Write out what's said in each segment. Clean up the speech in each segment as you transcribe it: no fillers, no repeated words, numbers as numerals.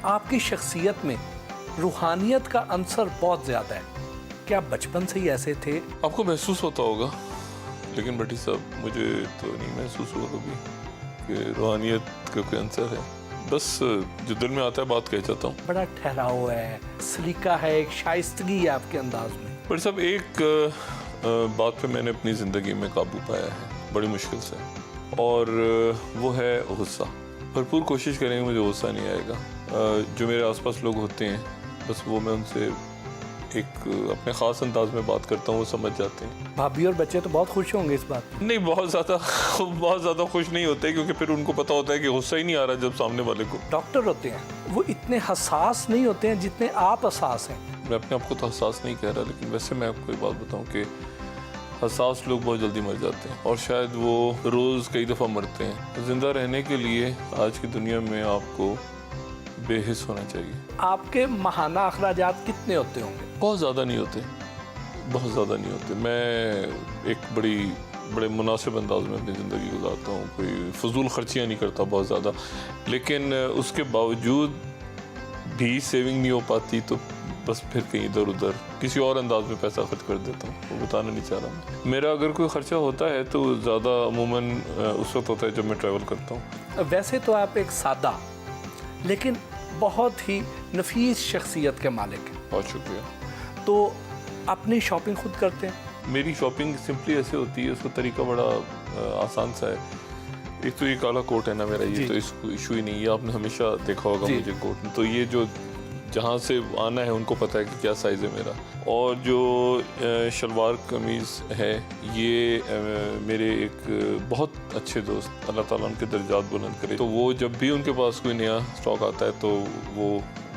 आपकी शख्सियत में रूहानियत का अंसर बहुत ज़्यादा है। क्या बचपन से ही ऐसे थे? आपको महसूस होता होगा, लेकिन भट्टी साहब मुझे तो नहीं महसूस हुआ कभी कि रूहानियत का कोई अंसर है। बस जो दिल में आता है बात कह जाता हूँ। बड़ा ठहराव है, सलीका है, एक शाइस्तगी है आपके अंदाज में। भट्टी साहब एक बात पे मैंने अपनी ज़िंदगी में काबू पाया है बड़ी मुश्किल से, और वो है गुस्सा। भरपूर कोशिश करेंगे मुझे गुस्सा नहीं आएगा। जो मेरे आसपास लोग होते हैं बस वो मैं उनसे एक अपने ख़ास अंदाज में बात करता हूँ, वो समझ जाते हैं। भाभी और बच्चे तो बहुत खुश होंगे इस बात में। नहीं, बहुत ज़्यादा खुश नहीं होते, क्योंकि फिर उनको पता होता है कि गुस्सा ही नहीं आ रहा जब सामने वाले को। डॉक्टर होते हैं वो इतने हसास नहीं होते हैं जितने आप हसास हैं। मैं अपने आप को तो हसास नहीं कह रहा, लेकिन वैसे मैं आपको एक बात बताऊं कि हसास लोग बहुत जल्दी मर जाते हैं, और शायद वो रोज़ कई दफ़ा मरते हैं। ज़िंदा रहने के लिए आज की दुनिया में आपको बेहिस होना चाहिए। आपके माहाना अखराजात कितने होते होंगे? बहुत ज़्यादा नहीं होते, बहुत ज़्यादा नहीं होते। मैं एक बड़े मुनासिब अंदाज में अपनी ज़िंदगी गुजारता हूँ, कोई फजूल खर्चियाँ नहीं करता बहुत ज़्यादा, लेकिन उसके बावजूद भी सेविंग नहीं हो पाती, तो बस फिर कहीं इधर उधर किसी और अंदाज में पैसा खर्च कर देता हूँ। वो बताना नहीं चाह रहा मैं। मेरा अगर कोई ख़र्चा होता है तो ज़्यादा अमूमन उस वक्त होता है जब मैं ट्रैवल करता हूँ। वैसे तो आप एक सादा लेकिन बहुत ही नफीस शख्सियत के मालिक हैं। बहुत शुक्रिया। तो अपनी शॉपिंग खुद करते हैं? मेरी शॉपिंग सिंपली ऐसे होती है, उसका तरीका बड़ा आसान सा है। एक तो ये काला कोट है ना मेरा, ये तो इसको इशू ही नहीं है, आपने हमेशा देखा होगा मुझे कोट में। तो ये जो जहाँ से आना है उनको पता है कि क्या साइज़ है मेरा। और जो शलवार कमीज़ है ये मेरे एक बहुत अच्छे दोस्त, अल्लाह ताला उनके दर्जात बुलंद करे, तो वो जब भी उनके पास कोई नया स्टॉक आता है तो वो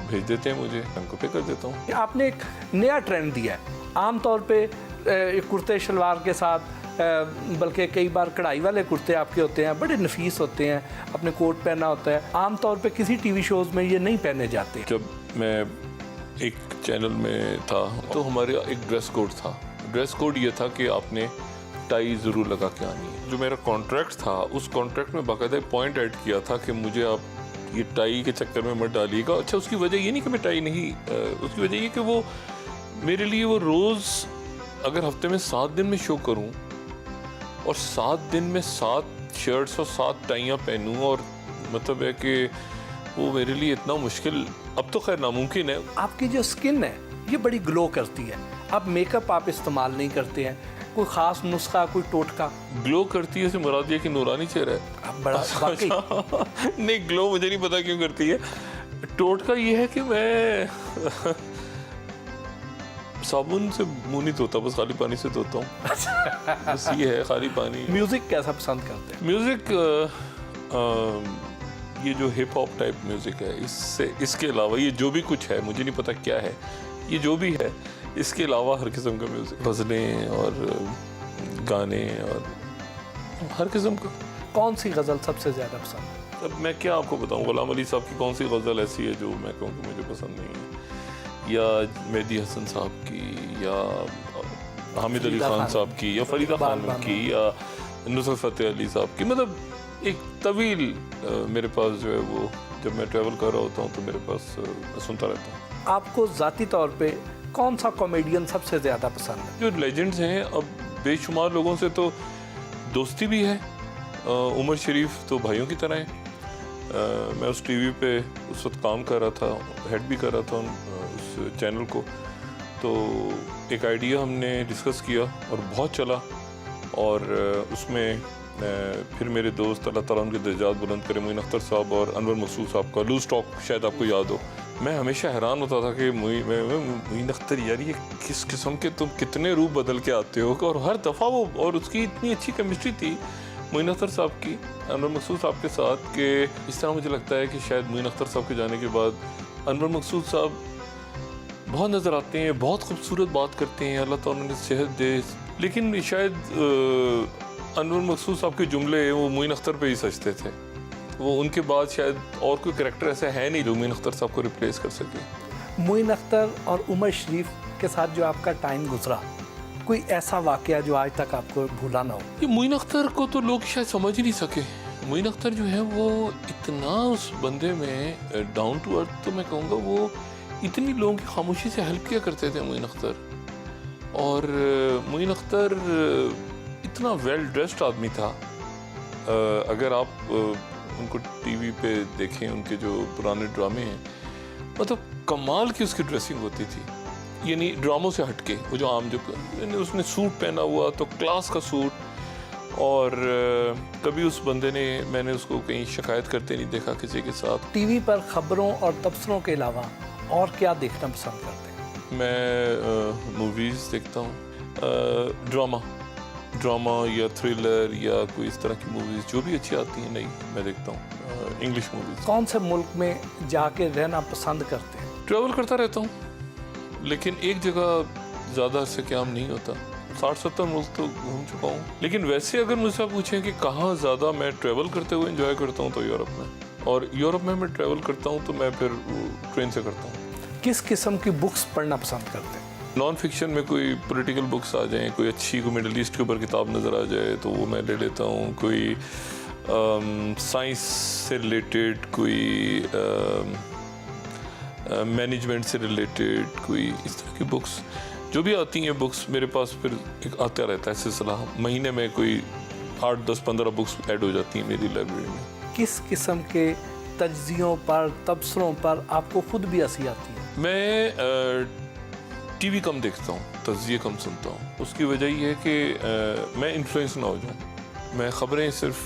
भेज देते हैं मुझे, मैं उनको पे कर देता हूँ। आपने एक नया ट्रेंड दिया है। आम तौर पे कुर्ते शलवार के साथ बल्कि कई बार कढ़ाई वाले कुर्ते आपके होते हैं, बड़े नफीस होते हैं, अपने कोट पहना होता है। आम तौर पे किसी टीवी शोज़ में ये नहीं पहने जाते। जब मैं एक चैनल में था तो हमारे एक ड्रेस कोड था। ड्रेस कोड ये था कि आपने टाई ज़रूर लगा के आनी है। जो मेरा कॉन्ट्रैक्ट था उस कॉन्ट्रैक्ट में बाकायदा पॉइंट ऐड किया था कि मुझे आप ये टाई के चक्कर में मत डालिएगा। अच्छा, उसकी वजह ये नहीं कि मैं टाई नहीं, उसकी वजह ये कि वो मेरे लिए वो रोज़ अगर हफ्ते में 7 दिन में शो करूं और 7 दिन में 7 शर्ट्स और 7 टाइयाँ पहनूं, और मतलब है कि वो मेरे लिए इतना मुश्किल, अब तो खैर नामुमकिन है। आपकी जो स्किन है ये बड़ी ग्लो करती है। अब मेकअप आप इस्तेमाल नहीं करते हैं, कोई ख़ास नुस्खा, कोई टोटका? ग्लो करती है से मुराद ये कि नूरानी चेहरा है। आप बड़ा वाकई नहीं, ग्लो मुझे नहीं पता क्यों करती है। टोटका ये है कि मैं साबुन से मुंह नहीं धोता, बस खाली पानी से धोता हूँ। बस ये है, खाली पानी। म्यूज़िक कैसा पसंद करते हैं? म्यूज़िक ये जो हिप हॉप टाइप म्यूज़िक है, इसके अलावा ये जो भी कुछ है, मुझे नहीं पता क्या है, ये जो भी है, इसके अलावा हर किस्म का म्यूज़िक, गज़लें और गाने और हर किस्म का। कौन सी गज़ल सबसे ज़्यादा पसंद है? अब मैं क्या आपको बताऊँ, गुलाम अली साहब की कौन सी गज़ल ऐसी है जो मैं कहूँ कि मुझे पसंद नहीं है, या मेहदी हसन साहब की, या हामिद अली खान साहब की, या फरीदा खानम की, या नुसरत फ़तेह अली साहब की। मतलब एक तवील मेरे पास जो है वो, जब मैं ट्रैवल कर रहा होता हूँ तो मेरे पास सुनता रहता हूँ। आपको ज़ाती तौर पे कौन सा कॉमेडियन सबसे ज़्यादा पसंद है? जो लेजेंड्स हैं, अब बेशुमार लोगों से तो दोस्ती भी है। उमर शरीफ तो भाइयों की तरह हैं। मैं उस टीवी पे उस वक्त काम कर रहा था, हेड भी कर रहा था उस चैनल को, तो एक आइडिया हमने डिस्कस किया और बहुत चला, और उसमें फिर मेरे दोस्त, अल्लाह ताला उनके दर्जात बुलंद करे, मोइन अख्तर साहब और अनवर मकसूद साहब का लूज टॉक शायद आपको याद हो। मैं हमेशा हैरान होता था कि मोइन अख्तर यार ये किस किस्म के तुम कितने रूप बदल के आते हो, और हर दफ़ा वो, और उसकी इतनी अच्छी केमिस्ट्री थी मोइन अख्तर साहब की अनवर मकसूद साहब के साथ, कि इस तरह मुझे लगता है कि शायद मोइन अख्तर साहब के जाने के बाद अनवर मकसूद साहब बहुत नज़र आते हैं, बहुत खूबसूरत बात करते हैं, अल्लाह ताला उन्हें सेहत दे, लेकिन शायद अनवर मकसूद साहब के जुमले वो मोइन अख्तर पे ही सजते थे। वो उनके बाद शायद और कोई करैक्टर ऐसा है नहीं जो मोइन अख्तर साहब को रिप्लेस कर सके। मोइन अख्तर और उमर शरीफ के साथ जो आपका टाइम गुजरा, कोई ऐसा वाक़या जो आज तक आपको भूला ना हो? ये मोइन अख्तर को तो लोग शायद समझ ही नहीं सके। मोइन अख्तर जो है वो इतना उस बंदे में डाउन टू अर्थ, तो मैं कहूँगा वो इतनी लोगों की खामोशी से हेल्प किया करते थे मोइन अख्तर। और मोइन अख्तर इतना वेल ड्रेस्ड आदमी था। अगर आप उनको टीवी पे देखें, उनके जो पुराने ड्रामे हैं, मतलब कमाल की उसकी ड्रेसिंग होती थी, यानी ड्रामों से हटके। वो जो आम जो उसने सूट पहना हुआ तो क्लास का सूट, और कभी उस बंदे ने, मैंने उसको कहीं शिकायत करते नहीं देखा किसी के साथ। टीवी पर खबरों और तबसरों के अलावा और क्या देखना पसंद करते हैं? मैं मूवीज़ देखता हूँ, ड्रामा या थ्रिलर या कोई इस तरह की मूवीज़ जो भी अच्छी आती हैं नई, मैं देखता हूँ। English movies. कौन से मुल्क में जाके रहना पसंद करते हैं? ट्रैवल करता रहता हूँ, लेकिन एक जगह ज़्यादा अरसे क़याम नहीं होता। 60-70 मुल्क तो घूम चुका हूँ। लेकिन वैसे अगर मुझसे पूछें कि कहाँ ज़्यादा मैं ट्रैवल करते हुए एंजॉय करता हूँ, तो यूरोप में। और यूरोप में मैं ट्रैवल करता हूँ तो मैं फिर ट्रेन से करता हूँ। किस किस्म की बुक्स पढ़ना पसंद करते हैं? नॉन फिक्शन में कोई पॉलिटिकल बुक्स आ जाएँ, कोई अच्छी कोई मिडल ईस्ट के ऊपर किताब नज़र आ जाए तो वो मैं ले लेता हूँ। कोई साइंस से रिलेटेड, कोई मैनेजमेंट से रिलेटेड, कोई इस तरह की बुक्स जो भी आती हैं बुक्स मेरे पास, फिर एक आता रहता है सिलसिला। महीने में कोई 8, 10, 15 बुक्स ऐड हो जाती हैं मेरी लाइब्रेरी में। किस किस्म के तज्जियों पर, तबसरों पर आपको खुद भी हंसी आती है? मैं टीवी कम देखता हूँ, तज्जिए कम सुनता हूँ। उसकी वजह ये है कि मैं इन्फ्लुएंस ना हो जाऊँ। मैं ख़बरें सिर्फ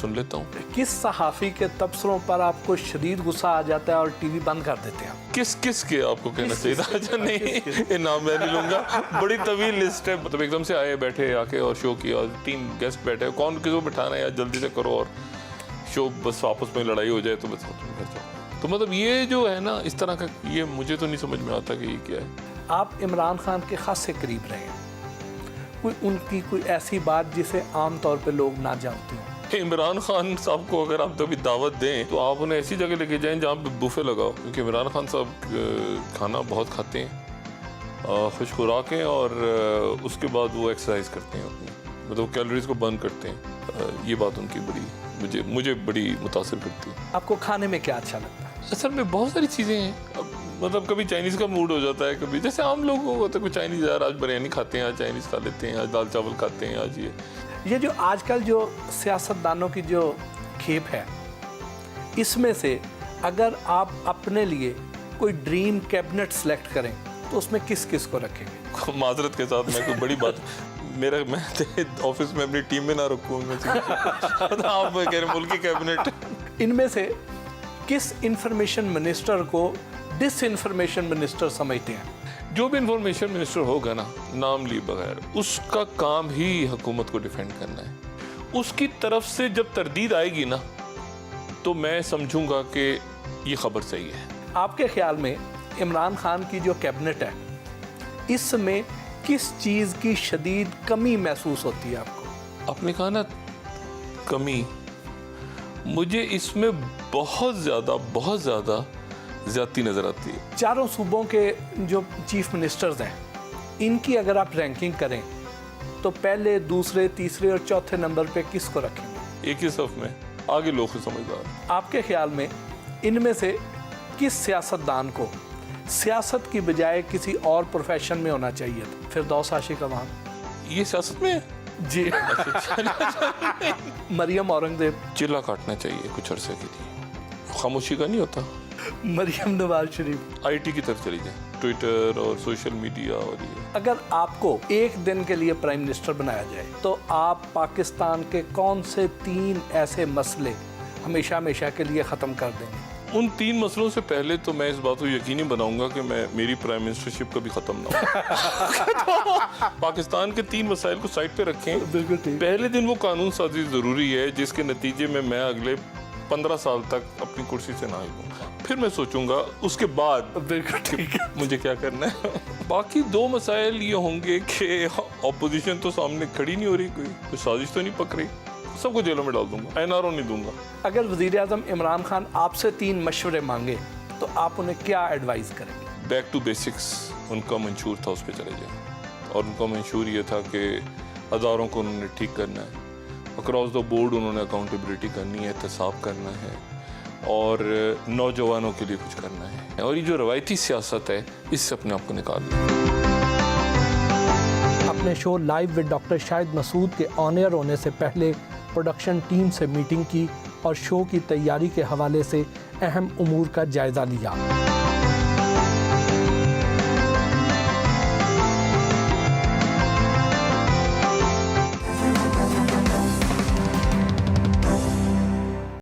सुन लेता हूँ। किस सहाफ़ी के तबसरों पर आपको शदीद गुस्सा आ जाता है और टीवी बंद कर देते हैं? किस के आपको कहना चाहिए था? अच्छा नहीं, ये नाम मैं नहीं लूँगा। बड़ी तवील लिस्ट है। मतलब एकदम से आए, बैठे आके और शो किया, 3 गेस्ट बैठे, कौन किसको बिठाना है यार, जल्दी से करो और शो बस आपस में लड़ाई हो जाए तो बस तुम घर जाओ। तो मतलब ये जो है ना इस तरह का, ये मुझे तो नहीं समझ में आता कि ये क्या है। आप इमरान खान के खासे करीब रहे हैं, कोई उनकी कोई ऐसी बात जिसे आम तौर पे लोग ना जानते हो? इमरान खान साहब को अगर आप कभी दावत दें तो आप उन्हें ऐसी जगह लेके जाएं जहाँ पे बुफे लगाओ, क्योंकि इमरान खान साहब खाना बहुत खाते हैं, खुश खुराक हैं, और उसके बाद वो एक्सरसाइज करते हैं अपनी, मतलब कैलोरीज को बर्न करते हैं। ये बात उनकी बड़ी मुझे बड़ी मुतासिर करती है। आपको खाने में क्या अच्छा लगता है? असल में बहुत सारी चीज़ें हैं। मतलब कभी चाइनीज़ का मूड हो जाता है, कभी जैसे आम लोगों को तो कोई चाइनीज़, यार आज बिरयानी खाते हैं, आज चाइनीज़ खा लेते हैं, आज दाल चावल खाते हैं, आज ये जो आजकल जो सियासतदानों की जो खेप है, इसमें से अगर आप अपने लिए कोई ड्रीम कैबिनेट सेलेक्ट करें तो उसमें किस किस को रखेंगे? माजरत के साथ मैं कोई बड़ी बात मैं ऑफिस में अपनी टीम में ना रखूँ। आप कह रहे मुल्क की कैबिनेट। इनमें से किस इंफॉर्मेशन मिनिस्टर को डिसइंफॉर्मेशन मिनिस्टर समझते हैं? जो भी इंफॉर्मेशन मिनिस्टर होगा ना, नाम लिए बगैर, उसका काम ही हुकूमत को डिफेंड करना है। उसकी तरफ से जब तरदीद आएगी ना तो मैं समझूंगा कि ये खबर सही है। आपके ख्याल में इमरान खान की जो कैबिनेट है, इसमें किस चीज़ की शदीद कमी महसूस होती है आपको? आपने कहा ना कमी, मुझे इसमें बहुत ज़्यादा ज़्यादती नज़र आती है। चारों सूबों के जो चीफ मिनिस्टर्स हैं, इनकी अगर आप रैंकिंग करें तो पहले, दूसरे, तीसरे और चौथे नंबर पे किसको रखेंगे? एक ही सफ में, आगे लोग समझदार। आपके ख्याल में इनमें से किस सियासतदान को सियासत की बजाय किसी और प्रोफेशन में होना चाहिए था? फिरदौस आशिक अवान। ये सियासत में जी। मरियम औरंगजेब। चिल्ला काटना चाहिए कुछ अरसे के लिए, खामोशी का नहीं होता। मरियम नवाज शरीफ। आईटी की तरफ चली जाए, ट्विटर और सोशल मीडिया और ये। अगर आपको एक दिन के लिए प्राइम मिनिस्टर बनाया जाए तो आप पाकिस्तान के कौन से 3 ऐसे मसले हमेशा के लिए ख़त्म कर देंगे? उन 3 मसलों से पहले तो मैं इस बात को यकीनी बनाऊंगा कि मेरी प्राइम मिनिस्टरशिप कभी ख़त्म ना हो। पाकिस्तान के 3 मसाइल को साइड पे रखें। बिल्कुल ठीक। पहले दिन वो कानून साजी ज़रूरी है जिसके नतीजे में मैं अगले 15 साल तक अपनी कुर्सी से ना हिलूंगा। फिर मैं सोचूंगा उसके बाद बिल्कुल ठीक है, मुझे क्या करना है। बाकी 2 मसाइल ये होंगे कि ऑपोजिशन तो सामने खड़ी नहीं हो रही, कोई साजिश तो नहीं पक रही, सबको जेलों में डाल दूंगा, एनआरओ नहीं दूंगा। अगर वज़ीर आज़म इमरान खान आपसे 3 मशवरे मांगे तो आप उन्हें क्या एडवाइस करेंगे? बैक टू बेसिक्स उनका मंशूर था, उस पर चले जाएं। और उनका मंशूर ये था कि अदारों को उन्होंने ठीक करना है, अक्रॉस द बोर्ड उन्होंने अकाउंटेबिलिटी करनी है, एहतसाब करना है और नौजवानों के लिए कुछ करना है, और ये जो रवायती सियासत है इससे अपने आप को निकालना है। अपने show live with doctor Shahid Masood के ऑन एयर होने से पहले प्रोडक्शन टीम से मीटिंग की और शो की तैयारी के हवाले से अहम उमूर का जायज़ा लिया।